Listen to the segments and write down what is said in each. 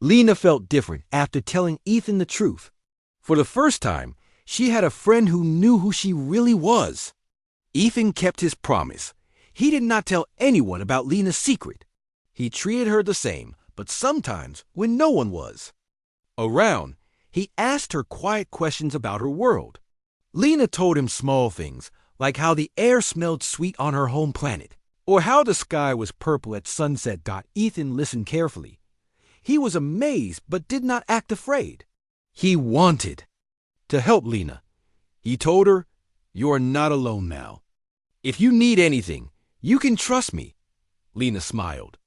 Lena felt different after telling Ethan the truth. For the first time, she had a friend who knew who she really was. Ethan kept his promise. He did not tell anyone about Lena's secret. He treated her the same, but sometimes when no one was around, he asked her quiet questions about her world. Lena told him small things, like how the air smelled sweet on her home planet, or how the sky was purple at sunset. Ethan listened carefully. He was amazed but did not act afraid. He wanted to help Lena. He told her, "You are not alone now. If you need anything, you can trust me." Lena smiled.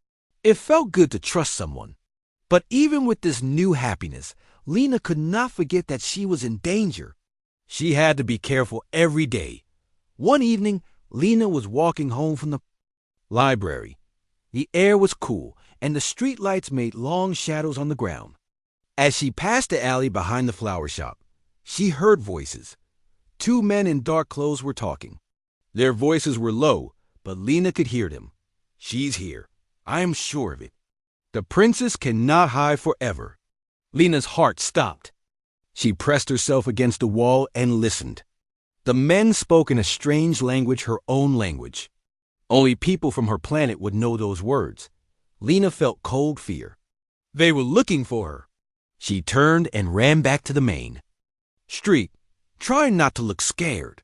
It felt good to trust someone. But even with this new happiness, Lena could not forget that she was in danger. She had to be careful every day. One evening, Lena was walking home from the library. The air was cool, and the street lights made long shadows on the ground. As she passed the alley behind the flower shop, she heard voices. Two men in dark clothes were talking. Their voices were low, but Lena could hear them. "She's here. I am sure of it. The princess cannot hide forever." Lena's heart stopped. She pressed herself against the wall and listened. The men spoke in a strange language, her own language. Only people from her planet would know those words. Lena felt cold fear. They were looking for her. She turned and ran back to the main street, trying not to look scared.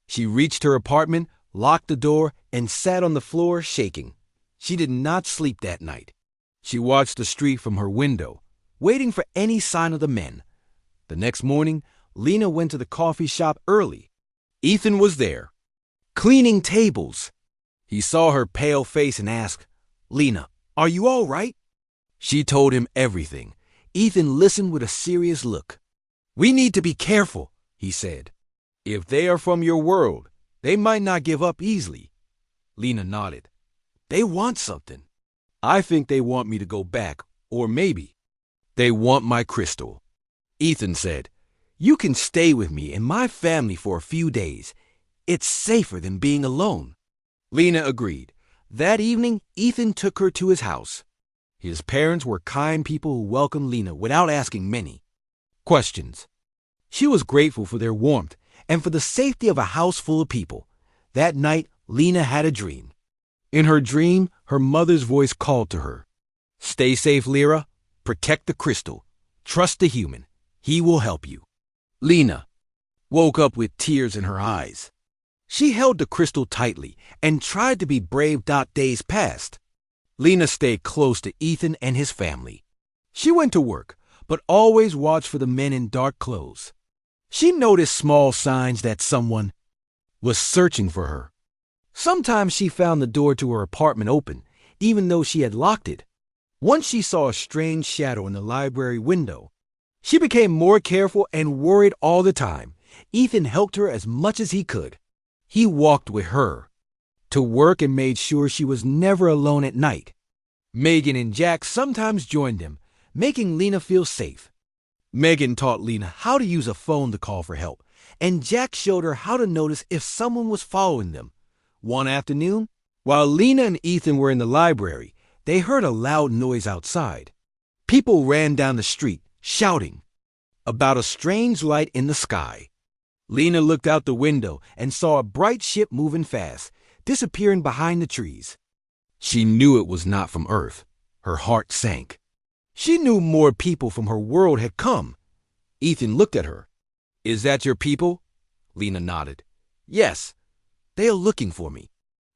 She reached her apartment, locked the door, and sat on the floor shaking. She did not sleep that night. She watched the street from her window, waiting for any sign of the men. The next morning, Lena went to the coffee shop early. Ethan was there, cleaning tables. He saw her pale face and asked, "Lena, are you all right?" She told him everything. Ethan listened with a serious look. "We need to be careful," he said. "If they are from your world, they might not give up easily." Lena nodded. "They want something. I think they want me to go back, or maybe they want my crystal." Ethan said, "You can stay with me and my family for a few days. It's safer than being alone." Lena agreed. That evening, Ethan took her to his house. His parents were kind people who welcomed Lena without asking many questions. She was grateful for their warmth and for the safety of a house full of people. That night, Lena had a dream. In her dream, her mother's voice called to her. "Stay safe, Lyra. Protect the crystal. Trust the human. He will help you." Lena woke up with tears in her eyes. She held the crystal tightly and tried to be brave. Days passed. Lena stayed close to Ethan and his family. She went to work, but always watched for the men in dark clothes. She noticed small signs that someone was searching for her. Sometimes she found the door to her apartment open, even though she had locked it. Once she saw a strange shadow in the library window. She became more careful and worried all the time. Ethan helped her as much as he could. He walked with her to work and made sure she was never alone at night. Megan and Jack sometimes joined them, making Lena feel safe. Megan taught Lena how to use a phone to call for help, and Jack showed her how to notice if someone was following them. One afternoon, while Lena and Ethan were in the library, they heard a loud noise outside. People ran down the street, shouting about a strange light in the sky. Lena looked out the window and saw a bright ship moving fast, disappearing behind the trees. She knew it was not from Earth. Her heart sank. She knew more people from her world had come. Ethan looked at her. "Is that your people?" Lena nodded. "Yes. They are looking for me.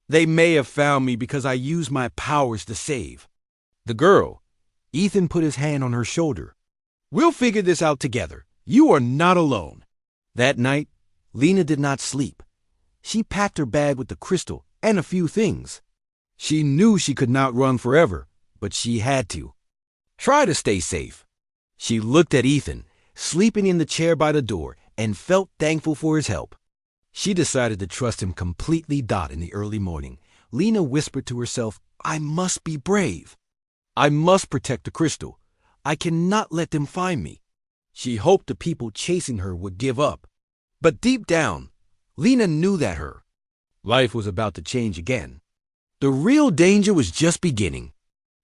They may have found me because I used my powers to save the girl." Ethan put his hand on her shoulder. "We'll figure this out together. You are not alone." That night, Lena did not sleep. She packed her bag with the crystal and a few things. She knew she could not run forever, but she had to try to stay safe. She looked at Ethan, sleeping in the chair by the door, and felt thankful for his help. She decided to trust him completely. In the early morning, Lena whispered to herself, "I must be brave. I must protect the crystal. I cannot let them find me." She hoped the people chasing her would give up. But deep down, Lena knew that her life was about to change again. The real danger was just beginning.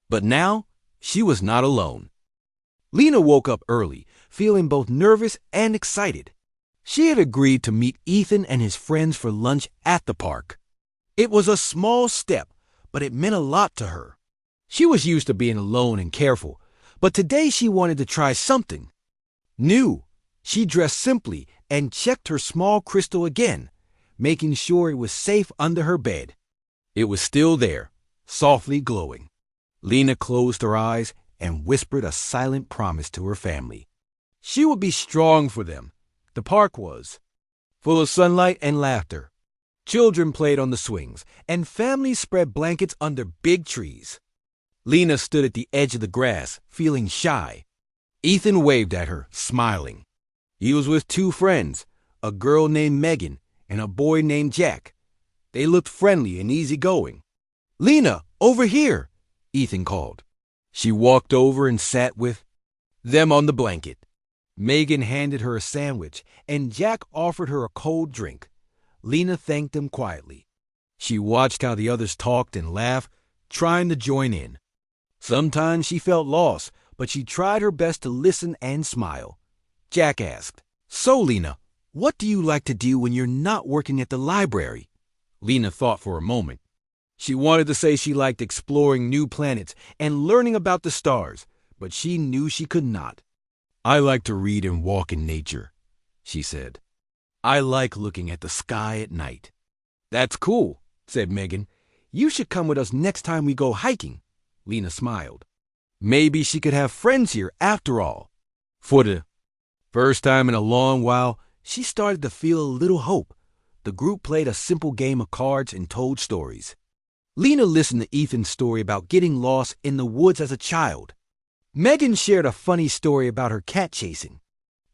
But now, she was not alone. Lena woke up early, feeling both nervous and excited. She had agreed to meet Ethan and his friends for lunch at the park. It was a small step, but it meant a lot to her. She was used to being alone and careful, but today she wanted to try something new. She dressed simply and checked her small crystal again, making sure it was safe under her bed. It was still there, softly glowing. Lena closed her eyes and whispered a silent promise to her family. She would be strong for them. The park was full of sunlight and laughter. Children played on the swings, and families spread blankets under big trees. Lena stood at the edge of the grass, feeling shy. Ethan waved at her, smiling. He was with two friends, a girl named Megan and a boy named Jack. They looked friendly and easygoing. "Lena, over here," Ethan called. She walked over and sat with them on the blanket. Megan handed her a sandwich, and Jack offered her a cold drink. Lena thanked them quietly. She watched how the others talked and laughed, trying to join in. Sometimes she felt lost, but she tried her best to listen and smile. Jack asked, "So, Lena, what do you like to do when you're not working at the library?" Lena thought for a moment. She wanted to say she liked exploring new planets and learning about the stars, but she knew she could not. "I like to read and walk in nature," she said. "I like looking at the sky at night." "That's cool," said Megan. "You should come with us next time we go hiking." Lena smiled. Maybe she could have friends here after all. For the first time in a long while, she started to feel a little hope. The group played a simple game of cards and told stories. Lena listened to Ethan's story about getting lost in the woods as a child. Megan shared a funny story about her cat chasing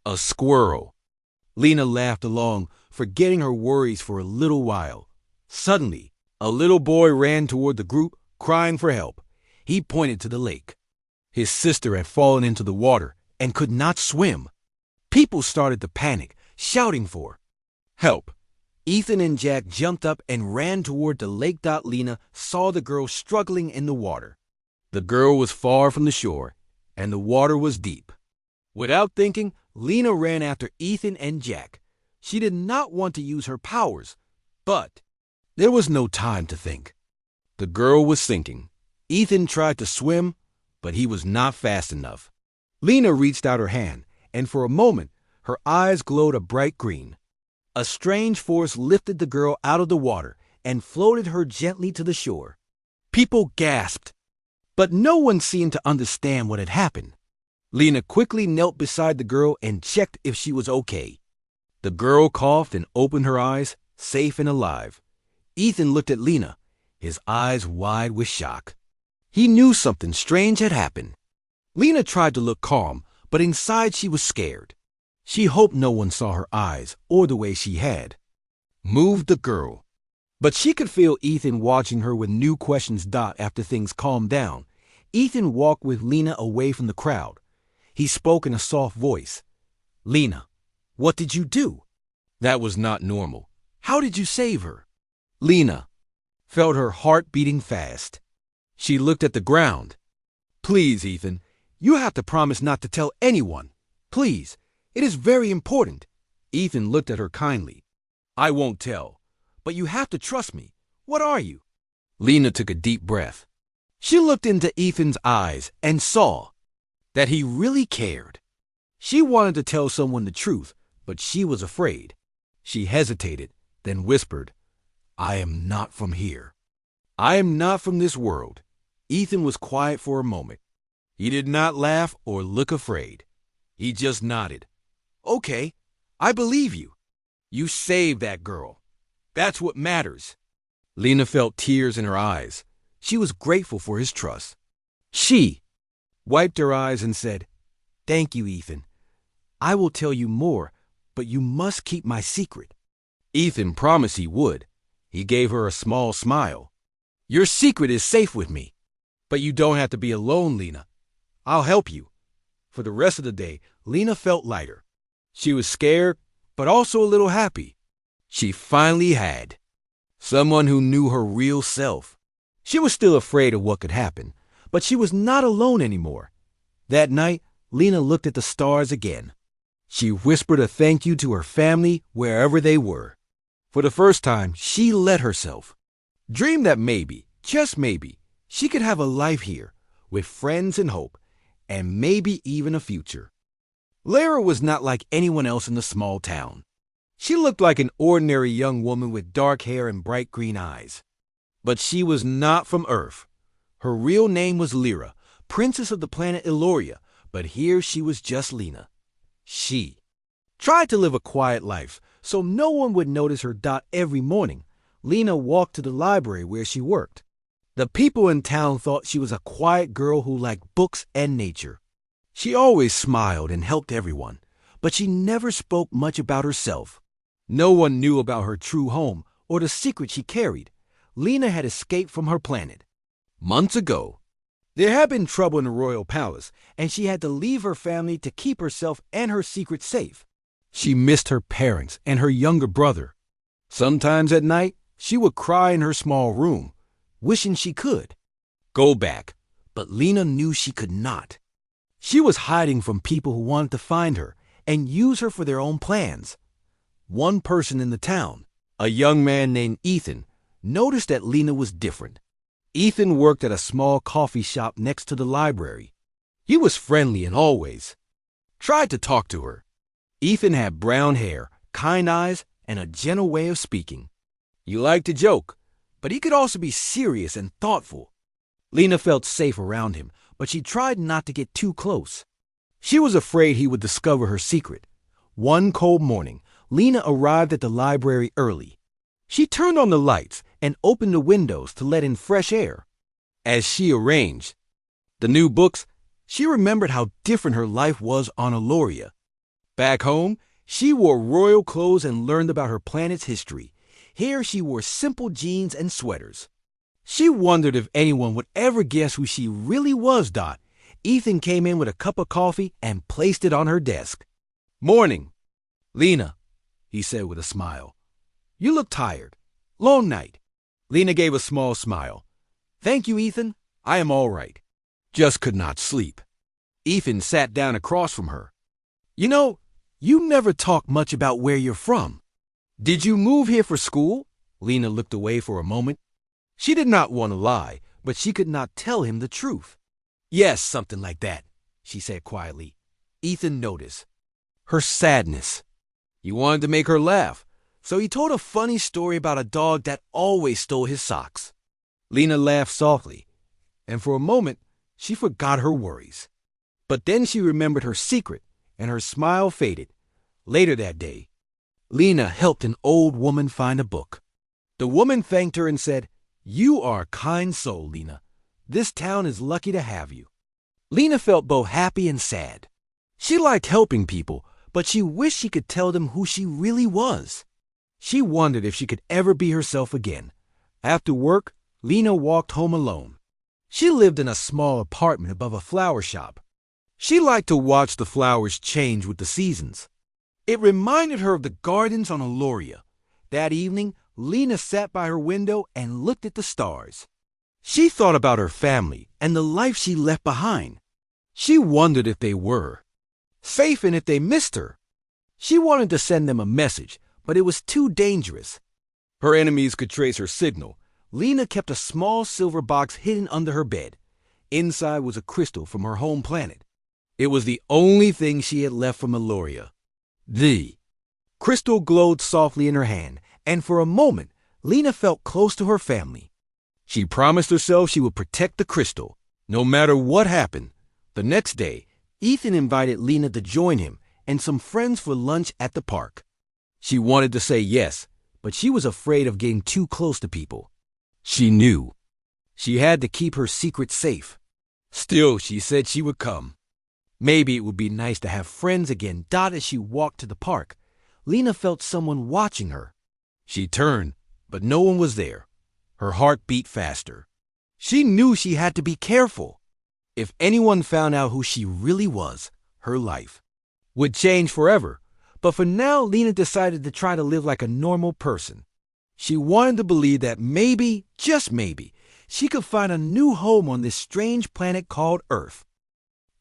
a squirrel. Lena laughed along, forgetting her worries for a little while. Suddenly, a little boy ran toward the group, crying for help. He pointed to the lake. His sister had fallen into the water and could not swim. People started to panic, shouting for help. Ethan and Jack jumped up and ran toward the lake. Lena saw the girl struggling in the water. The girl was far from the shore, and the water was deep. Without thinking, Lena ran after Ethan and Jack. She did not want to use her powers, but there was no time to think. The girl was sinking. Ethan tried to swim, but he was not fast enough. Lena reached out her hand, and for a moment, her eyes glowed a bright green. A strange force lifted the girl out of the water and floated her gently to the shore. People gasped, but no one seemed to understand what had happened. Lena quickly knelt beside the girl and checked if she was okay. The girl coughed and opened her eyes, safe and alive. Ethan looked at Lena, his eyes wide with shock. He knew something strange had happened. Lena tried to look calm, but inside she was scared. She hoped no one saw her eyes or the way she had moved the girl. But she could feel Ethan watching her with new questions. After things calmed down, Ethan walked with Lena away from the crowd. He spoke in a soft voice. "Lena, what did you do? That was not normal. How did you save her?" Lena felt her heart beating fast. She looked at the ground. "Please, Ethan, you have to promise not to tell anyone. Please, it is very important." Ethan looked at her kindly. "I won't tell, but you have to trust me. What are you?" Lena took a deep breath. She looked into Ethan's eyes and saw that he really cared. She wanted to tell someone the truth, but she was afraid. She hesitated, then whispered, "I am not from here. I am not from this world." Ethan was quiet for a moment. He did not laugh or look afraid. He just nodded. "Okay, I believe you. You saved that girl. That's what matters." Lena felt tears in her eyes. She was grateful for his trust. She wiped her eyes and said, "Thank you, Ethan. I will tell you more, but you must keep my secret." Ethan promised he would. He gave her a small smile. "Your secret is safe with me. But you don't have to be alone, Lena. I'll help you." For the rest of the day, Lena felt lighter. She was scared, but also a little happy. She finally had someone who knew her real self. She was still afraid of what could happen, but she was not alone anymore. That night, Lena looked at the stars again. She whispered a thank you to her family wherever they were. For the first time, she let herself dream that maybe, just maybe, she could have a life here with friends and hope, and maybe even a future. Lara was not like anyone else in the small town. She looked like an ordinary young woman with dark hair and bright green eyes. But she was not from Earth. Her real name was Lyra, princess of the planet Eloria, but here she was just Lena. She tried to live a quiet life so no one would notice her. Every morning, Lena walked to the library where she worked. The people in town thought she was a quiet girl who liked books and nature. She always smiled and helped everyone, but she never spoke much about herself. No one knew about her true home or the secret she carried. Lena had escaped from her planet months ago. There had been trouble in the royal palace, and she had to leave her family to keep herself and her secret safe. She missed her parents and her younger brother. Sometimes at night, she would cry in her small room, wishing she could go back, but Lena knew she could not. She was hiding from people who wanted to find her and use her for their own plans. One person in the town, a young man named Ethan, noticed that Lena was different. Ethan worked at a small coffee shop next to the library. He was friendly and always tried to talk to her. Ethan had brown hair, kind eyes, and a gentle way of speaking. He liked to joke, but he could also be serious and thoughtful. Lena felt safe around him, but she tried not to get too close. She was afraid he would discover her secret. One cold morning, Lena arrived at the library early. She turned on the lights and opened the windows to let in fresh air. As she arranged the new books, she remembered how different her life was on Eloria. Back home, she wore royal clothes and learned about her planet's history. Here she wore simple jeans and sweaters. She wondered if anyone would ever guess who she really was. Ethan came in with a cup of coffee and placed it on her desk. "Morning, Lena," he said with a smile. "You look tired. Long night." Lena gave a small smile. "Thank you, Ethan. I am all right. Just could not sleep." Ethan sat down across from her. "You know, you never talk much about where you're from. Did you move here for school?" Lena looked away for a moment. She did not want to lie, but she could not tell him the truth. "Yes, something like that," she said quietly. Ethan noticed her sadness. He wanted to make her laugh, so he told a funny story about a dog that always stole his socks. Lena laughed softly, and for a moment she forgot her worries. But then she remembered her secret, and her smile faded. Later that day, Lena helped an old woman find a book. The woman thanked her and said, "You are a kind soul, Lena. This town is lucky to have you." Lena felt both happy and sad. She liked helping people, but she wished she could tell them who she really was. She wondered if she could ever be herself again. After work, Lena walked home alone. She lived in a small apartment above a flower shop. She liked to watch the flowers change with the seasons. It reminded her of the gardens on Eloria. That evening, Lena sat by her window and looked at the stars. She thought about her family and the life she left behind. She wondered if they were safe and if they missed her. She wanted to send them a message, but it was too dangerous. Her enemies could trace her signal. Lena kept a small silver box hidden under her bed. Inside was a crystal from her home planet. It was the only thing she had left from Eloria. The crystal glowed softly in her hand, and for a moment, Lena felt close to her family. She promised herself she would protect the crystal, no matter what happened. The next day, Ethan invited Lena to join him and some friends for lunch at the park. She wanted to say yes, but she was afraid of getting too close to people. She knew she had to keep her secret safe. Still, she said she would come. Maybe it would be nice to have friends again. As she walked to the park, Lena felt someone watching her. She turned, but no one was there. Her heart beat faster. She knew she had to be careful. If anyone found out who she really was, her life would change forever. But for now, Lena decided to try to live like a normal person. She wanted to believe that maybe, just maybe, she could find a new home on this strange planet called Earth.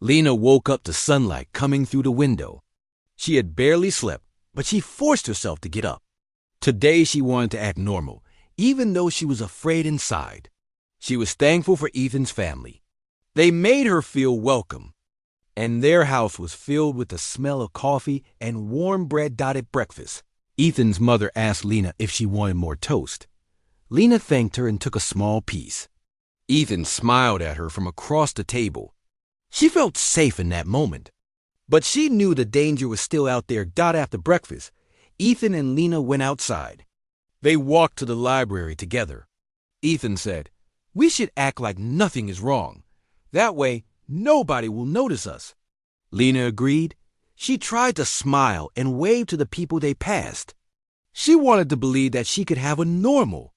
Lena woke up to sunlight coming through the window. She had barely slept, but she forced herself to get up. Today she wanted to act normal, even though she was afraid inside. She was thankful for Ethan's family. They made her feel welcome, and their house was filled with the smell of coffee and warm bread at breakfast. Ethan's mother asked Lena if she wanted more toast. Lena thanked her and took a small piece. Ethan smiled at her from across the table. She felt safe in that moment. But she knew the danger was still out there. After breakfast, Ethan and Lena went outside. They walked to the library together. Ethan said, "We should act like nothing is wrong. That way, nobody will notice us." Lena agreed. She tried to smile and wave to the people they passed. She wanted to believe that she could have a normal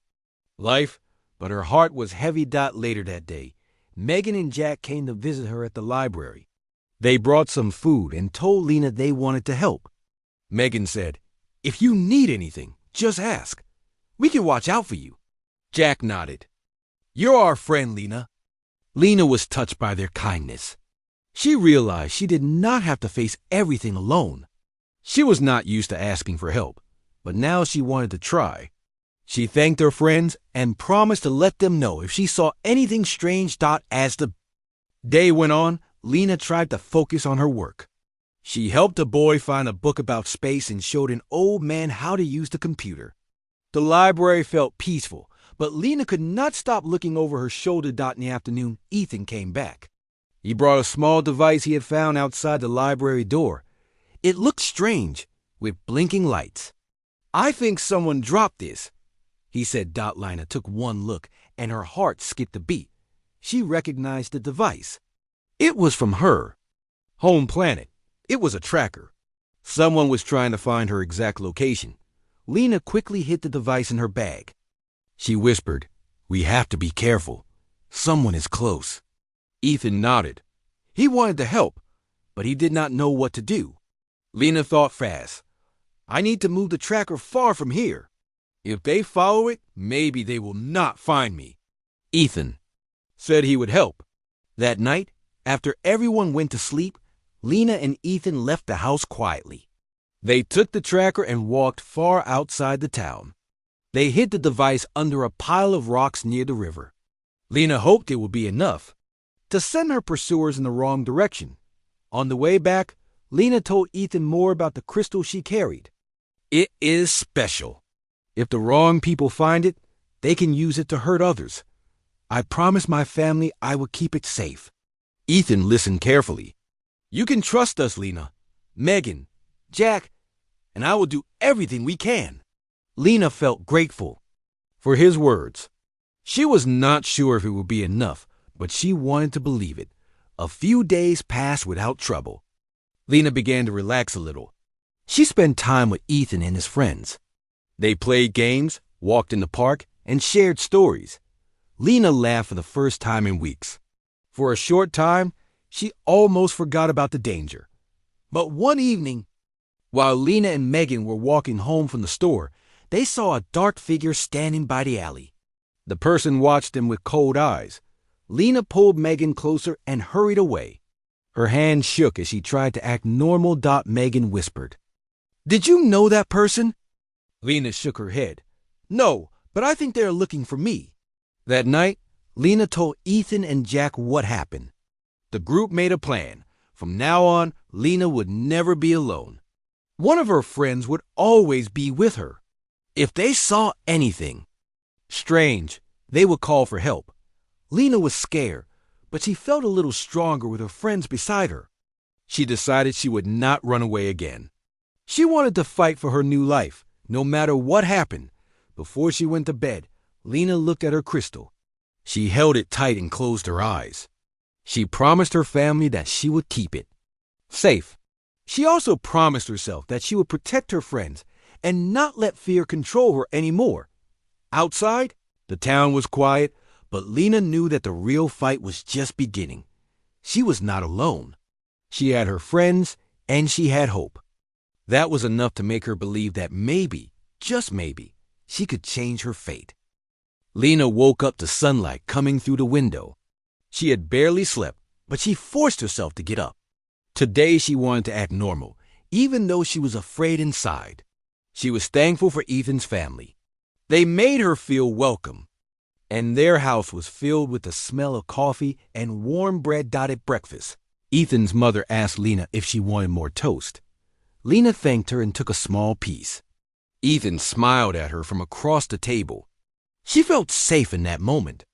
life, but her heart was heavy. Later that day, Megan and Jack came to visit her at the library. They brought some food and told Lena they wanted to help. Megan said, "If you need anything, just ask. We can watch out for you." Jack nodded. "You're our friend, Lena." Lena was touched by their kindness. She realized she did not have to face everything alone. She was not used to asking for help, but now she wanted to try. She thanked her friends and promised to let them know if she saw anything strange. As the day went on, Lena tried to focus on her work. She helped a boy find a book about space and showed an old man how to use the computer. The library felt peaceful, but Lena could not stop looking over her shoulder. In the afternoon, Ethan came back. He brought a small device he had found outside the library door. It looked strange, with blinking lights. "I think someone dropped this," he said. Lena took one look, and her heart skipped a beat. She recognized the device. It was from her home planet. It was a tracker. Someone was trying to find her exact location. Lena quickly hid the device in her bag. She whispered, "We have to be careful. Someone is close." Ethan nodded. He wanted to help, but he did not know what to do. Lena thought fast. "I need to move the tracker far from here. If they follow it, maybe they will not find me." Ethan said he would help. That night, after everyone went to sleep, Lena and Ethan left the house quietly. They took the tracker and walked far outside the town. They hid the device under a pile of rocks near the river. Lena hoped it would be enough to send her pursuers in the wrong direction. On the way back, Lena told Ethan more about the crystal she carried. "It is special. If the wrong people find it, they can use it to hurt others. I promised my family I would keep it safe." Ethan listened carefully. "You can trust us, Lena, Megan, Jack, and I will do everything we can." Lena felt grateful for his words. She was not sure if it would be enough, but she wanted to believe it. A few days passed without trouble. Lena began to relax a little. She spent time with Ethan and his friends. They played games, walked in the park, and shared stories. Lena laughed for the first time in weeks. For a short time, she almost forgot about the danger. But one evening, while Lena and Megan were walking home from the store, they saw a dark figure standing by the alley. The person watched them with cold eyes. Lena pulled Megan closer and hurried away. Her hand shook as she tried to act normal. Megan whispered, "Did you know that person?" Lena shook her head. "No, but I think they are looking for me." That night, Lena told Ethan and Jack what happened. The group made a plan. From now on, Lena would never be alone. One of her friends would always be with her. If they saw anything strange, they would call for help. Lena was scared, but she felt a little stronger with her friends beside her. She decided she would not run away again. She wanted to fight for her new life, no matter what happened. Before she went to bed, Lena looked at her crystal. She held it tight and closed her eyes. She promised her family that she would keep it safe. She also promised herself that she would protect her friends and not let fear control her anymore. Outside, the town was quiet, but Lena knew that the real fight was just beginning. She was not alone. She had her friends, and she had hope. That was enough to make her believe that maybe, just maybe, she could change her fate. Lena woke up to sunlight coming through the window. She had barely slept, but she forced herself to get up. Today she wanted to act normal, even though she was afraid inside. She was thankful for Ethan's family. They made her feel welcome, and their house was filled with the smell of coffee and warm bread at breakfast. Ethan's mother asked Lena if she wanted more toast. Lena thanked her and took a small piece. Ethan smiled at her from across the table. She felt safe in that moment.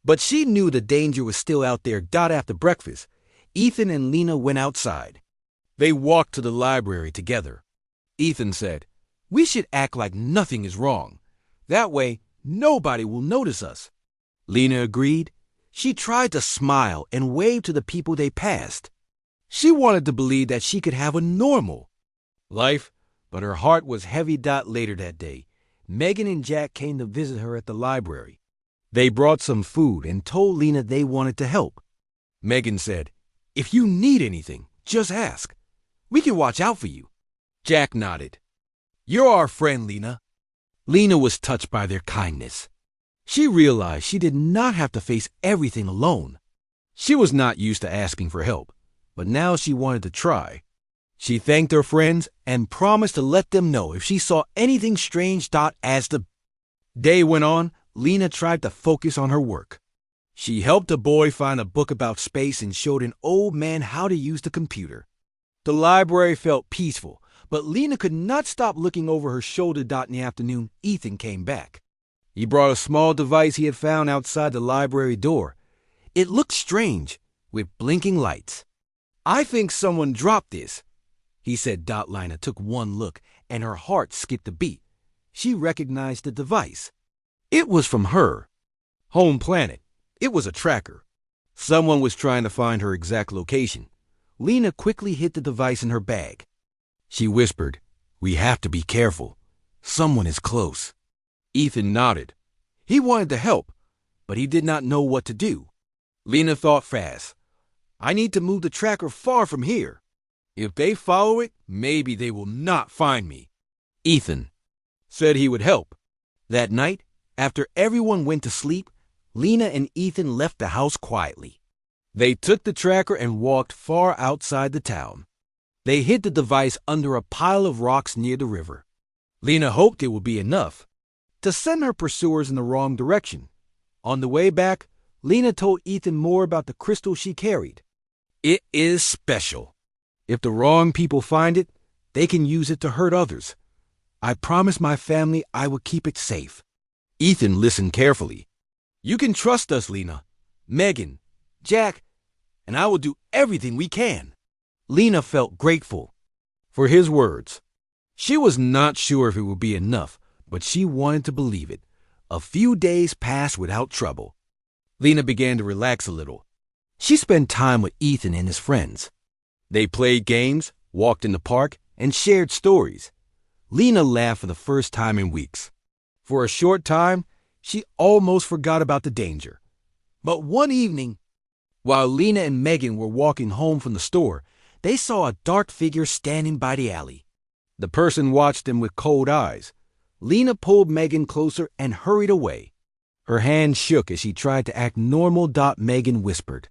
But she knew the danger was still out there. After breakfast, Ethan and Lena went outside. They walked to the library together. Ethan said, "We should act like nothing is wrong. That way, nobody will notice us." Lena agreed. She tried to smile and wave to the people they passed. She wanted to believe that she could have a normal life, but her heart was heavy. Later that day, Megan and Jack came to visit her at the library. They brought some food and told Lena they wanted to help. Megan said, "If you need anything, just ask. We can watch out for you." Jack nodded. "You're our friend, Lena." Lena was touched by their kindness. She realized she did not have to face everything alone. She was not used to asking for help, but now she wanted to try. She thanked her friends and promised to let them know if she saw anything strange. As the day went on, Lena tried to focus on her work. She helped a boy find a book about space and showed an old man how to use the computer. The library felt peaceful, but Lena could not stop looking over her shoulder. In the afternoon, Ethan came back. He brought a small device he had found outside the library door. It looked strange, with blinking lights. "I think someone dropped this," he said. Lena took one look, and her heart skipped a beat. She recognized the device. It was from her home planet. It was a tracker. Someone was trying to find her exact location. Lena quickly hid the device in her bag. She whispered, "We have to be careful. Someone is close." Ethan nodded. He wanted to help, but he did not know what to do. Lena thought fast. "I need to move the tracker far from here. If they follow it, maybe they will not find me." Ethan said he would help. That night, after everyone went to sleep, Lena and Ethan left the house quietly. They took the tracker and walked far outside the town. They hid the device under a pile of rocks near the river. Lena hoped it would be enough to send her pursuers in the wrong direction. On the way back, Lena told Ethan more about the crystal she carried. "It is special. If the wrong people find it, they can use it to hurt others. I promised my family I would keep it safe." Ethan listened carefully. "You can trust us, Lena, Megan, Jack, and I will do everything we can." Lena felt grateful for his words. She was not sure if it would be enough, but she wanted to believe it. A few days passed without trouble. Lena began to relax a little. She spent time with Ethan and his friends. They played games, walked in the park, and shared stories. Lena laughed for the first time in weeks. For a short time, she almost forgot about the danger. But one evening, while Lena and Megan were walking home from the store, they saw a dark figure standing by the alley. The person watched them with cold eyes. Lena pulled Megan closer and hurried away. Her hand shook as she tried to act normal. Megan whispered,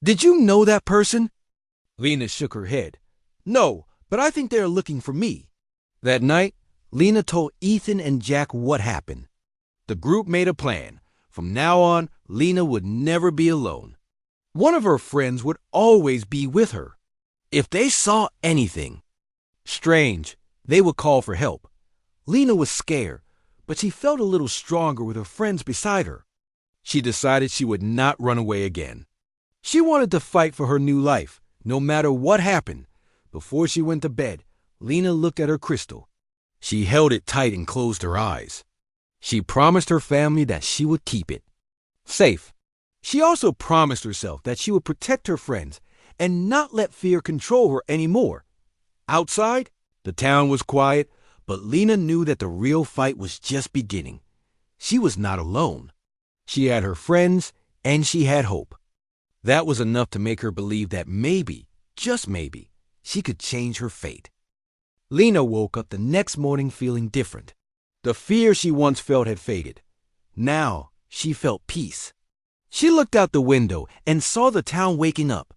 "Did you know that person?" Lena shook her head. "No, but I think they are looking for me." That night, Lena told Ethan and Jack what happened. The group made a plan. From now on, Lena would never be alone. One of her friends would always be with her. If they saw anything strange, they would call for help. Lena was scared, but she felt a little stronger with her friends beside her. She decided she would not run away again. She wanted to fight for her new life, no matter what happened. Before she went to bed, Lena looked at her crystal. She held it tight and closed her eyes. She promised her family that she would keep it safe. She also promised herself that she would protect her friends and not let fear control her anymore. Outside, the town was quiet, but Lena knew that the real fight was just beginning. She was not alone. She had her friends, and she had hope. That was enough to make her believe that maybe, just maybe, she could change her fate. Lena woke up the next morning feeling different. The fear she once felt had faded. Now she felt peace. She looked out the window and saw the town waking up.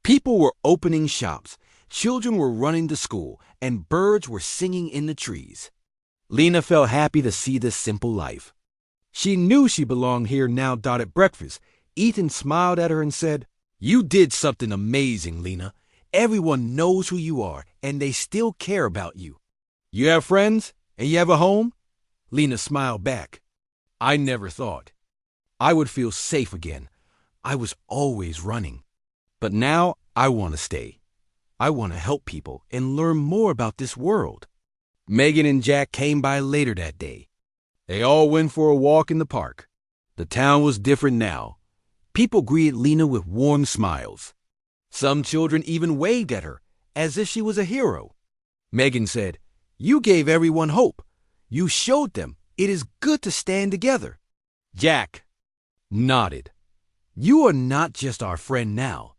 People were opening shops, children were running to school, and birds were singing in the trees. Lena felt happy to see this simple life. She knew she belonged here now. At breakfast, Ethan smiled at her and said, "You did something amazing, Lena. Everyone knows who you are, and they still care about you. You have friends, and you have a home?" Lena smiled back. "I never thought I would feel safe again. I was always running. But now I want to stay. I want to help people and learn more about this world." Megan and Jack came by later that day. They all went for a walk in the park. The town was different now. People greeted Lena with warm smiles. Some children even waved at her as if she was a hero. Megan said, "You gave everyone hope. You showed them it is good to stand together." Jack nodded. "You are not just our friend now.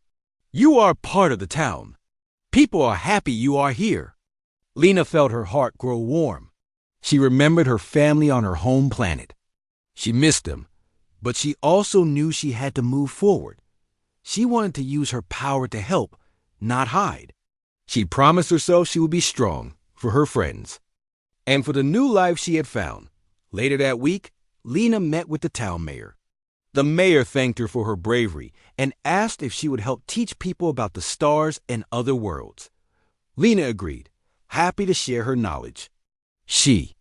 You are part of the town. People are happy you are here." Lena felt her heart grow warm. She remembered her family on her home planet. She missed them, but she also knew she had to move forward. She wanted to use her power to help, not hide. She promised herself she would be strong for her friends and for the new life she had found. Later that week, Lena met with the town mayor. The mayor thanked her for her bravery and asked if she would help teach people about the stars and other worlds. Lena agreed, happy to share her knowledge. She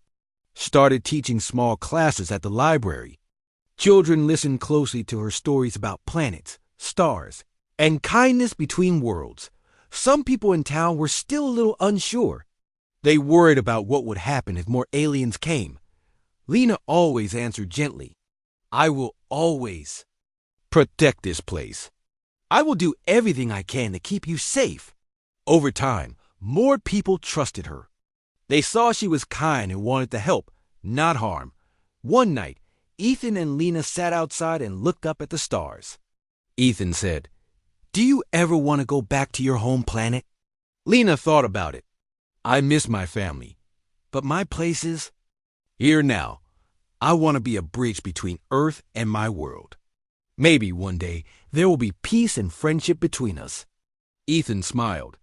started teaching small classes at the library. Children listened closely to her stories about planets, stars, and kindness between worlds. Some people in town were still a little unsure. They worried about what would happen if more aliens came. Lena always answered gently, "I will always protect this place. I will do everything I can to keep you safe." Over time, more people trusted her. They saw she was kind and wanted to help, not harm. One night, Ethan and Lena sat outside and looked up at the stars. Ethan said, "Do you ever want to go back to your home planet?" Lena thought about it. "I miss my family, but my place is here now. I want to be a bridge between Earth and my world. Maybe one day there will be peace and friendship between us." Ethan smiled.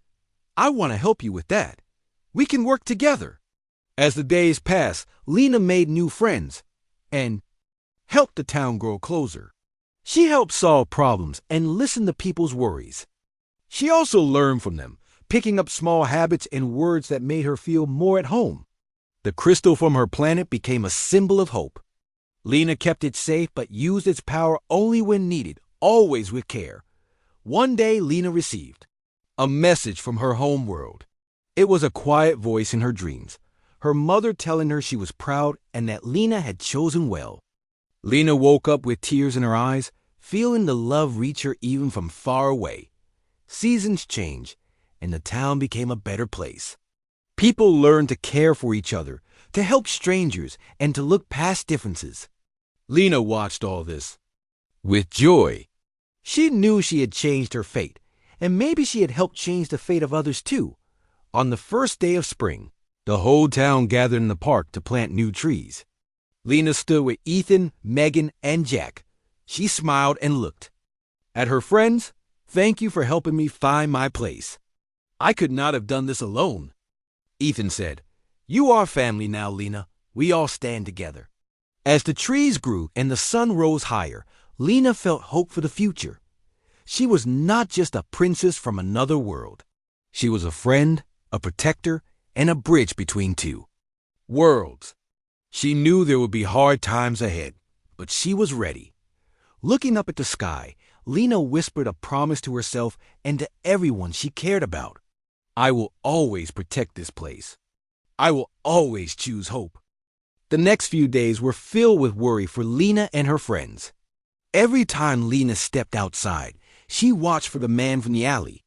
"I want to help you with that. We can work together." As the days passed, Lena made new friends and helped the town grow closer. She helped solve problems and listen to people's worries. She also learned from them, picking up small habits and words that made her feel more at home. The crystal from her planet became a symbol of hope. Lena kept it safe but used its power only when needed, always with care. One day Lena received a message from her home world. It was a quiet voice in her dreams, her mother telling her she was proud and that Lena had chosen well. Lena woke up with tears in her eyes, feeling the love reach her even from far away. Seasons changed, and the town became a better place. People learned to care for each other, to help strangers, and to look past differences. Lena watched all this with joy. She knew she had changed her fate, and maybe she had helped change the fate of others too. On the first day of spring, the whole town gathered in the park to plant new trees. Lena stood with Ethan, Megan, and Jack. She smiled and looked at her friends. "Thank you for helping me find my place. I could not have done this alone." Ethan said, "You are family now, Lena. We all stand together." As the trees grew and the sun rose higher, Lena felt hope for the future. She was not just a princess from another world. She was a friend, a protector, and a bridge between two worlds. She knew there would be hard times ahead, but she was ready. Looking up at the sky, Lena whispered a promise to herself and to everyone she cared about. "I will always protect this place. I will always choose hope." The next few days were filled with worry for Lena and her friends. Every time Lena stepped outside, she watched for the man from the alley.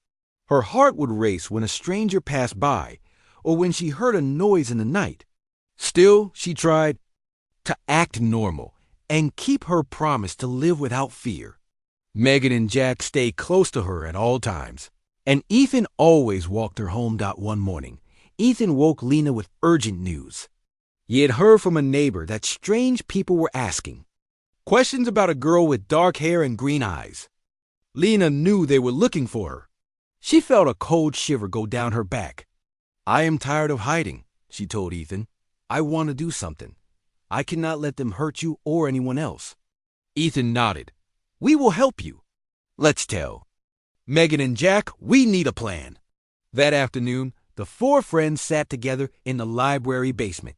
Her heart would race when a stranger passed by or when she heard a noise in the night. Still, she tried to act normal and keep her promise to live without fear. Megan and Jack stayed close to her at all times, and Ethan always walked her home. One morning, Ethan woke Lena with urgent news. He had heard from a neighbor that strange people were asking, Questions about a girl with dark hair and green eyes. Lena knew they were looking for her. She felt a cold shiver go down her back. I am tired of hiding, she told Ethan. I want to do something. I cannot let them hurt you or anyone else. Ethan nodded. We will help you. Let's tell. Megan and Jack, we need a plan. That afternoon, the four friends sat together in the library basement.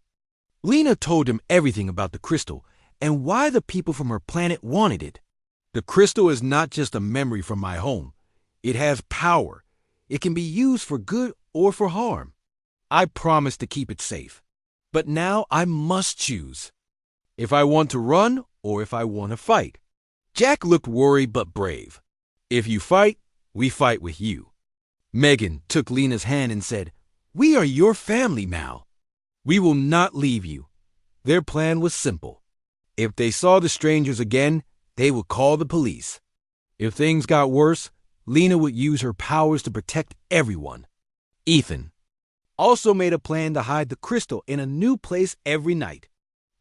Lena told them everything about the crystal and why the people from her planet wanted it. The crystal is not just a memory from my home. It has power. It can be used for good or for harm. I promise to keep it safe. But now I must choose. If I want to run or if I want to fight. Jack looked worried but brave. If you fight, we fight with you. Megan took Lena's hand and said, We are your family now. We will not leave you. Their plan was simple. If they saw the strangers again, they would call the police. If things got worse, Lena would use her powers to protect everyone. Ethan also made a plan to hide the crystal in a new place every night.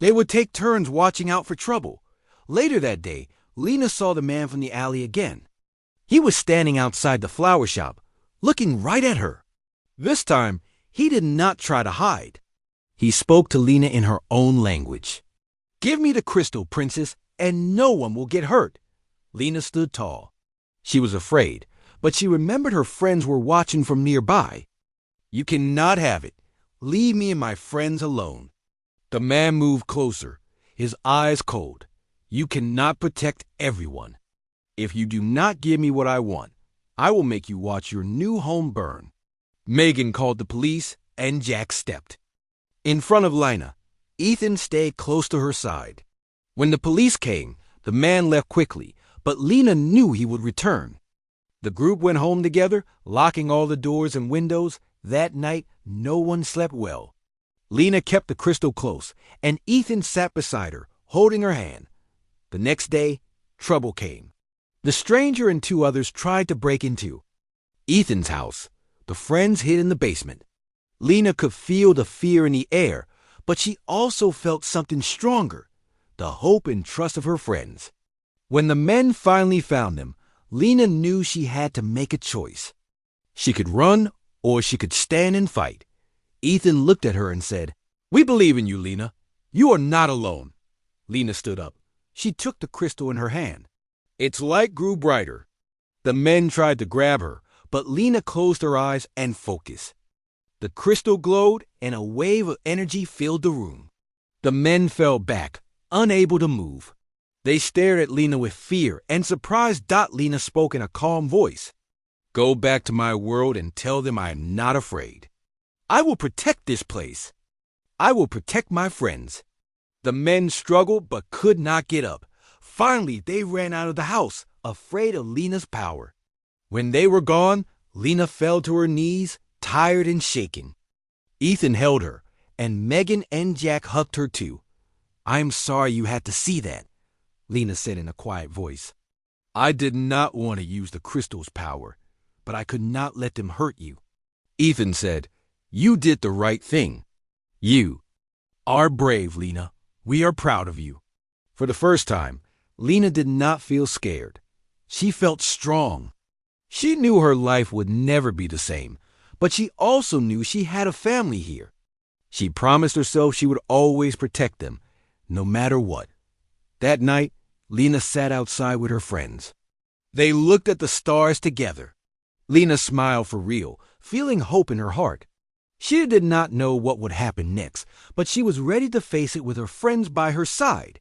They would take turns watching out for trouble. Later that day, Lena saw the man from the alley again. He was standing outside the flower shop, looking right at her. This time, he did not try to hide. He spoke to Lena in her own language. Give me the crystal, princess, and no one will get hurt. Lena stood tall. She was afraid, but she remembered her friends were watching from nearby. You cannot have it. Leave me and my friends alone. The man moved closer, his eyes cold. You cannot protect everyone. If you do not give me what I want, I will make you watch your new home burn. Megan called the police, and Jack stepped. In front of Lena, Ethan stayed close to her side. When the police came, the man left quickly, but Lena knew he would return. The group went home together, locking all the doors and windows. That night, no one slept well. Lena kept the crystal close, and Ethan sat beside her, holding her hand. The next day, trouble came. The stranger and two others tried to break into Ethan's house. The friends hid in the basement. Lena could feel the fear in the air, but she also felt something stronger, the hope and trust of her friends. When the men finally found them, Lena knew she had to make a choice. She could run or she could stand and fight. Ethan looked at her and said, We believe in you, Lena. You are not alone. Lena stood up. She took the crystal in her hand. Its light grew brighter. The men tried to grab her, but Lena closed her eyes and focused. The crystal glowed, and a wave of energy filled the room. The men fell back, unable to move. They stared at Lena with fear and surprise. Lena spoke in a calm voice. Go back to my world and tell them I am not afraid. I will protect this place. I will protect my friends. The men struggled but could not get up. Finally, they ran out of the house, afraid of Lena's power. When they were gone, Lena fell to her knees, tired and shaking. Ethan held her, and Megan and Jack hugged her too. I'm sorry you had to see that, Lena said in a quiet voice. I did not want to use the crystal's power, but I could not let them hurt you. Ethan said, You did the right thing. You are brave, Lena. We are proud of you. For the first time, Lena did not feel scared. She felt strong. She knew her life would never be the same, but she also knew she had a family here. She promised herself she would always protect them, no matter what. That night, Lena sat outside with her friends. They looked at the stars together. Lena smiled for real, feeling hope in her heart. She did not know what would happen next, but she was ready to face it with her friends by her side.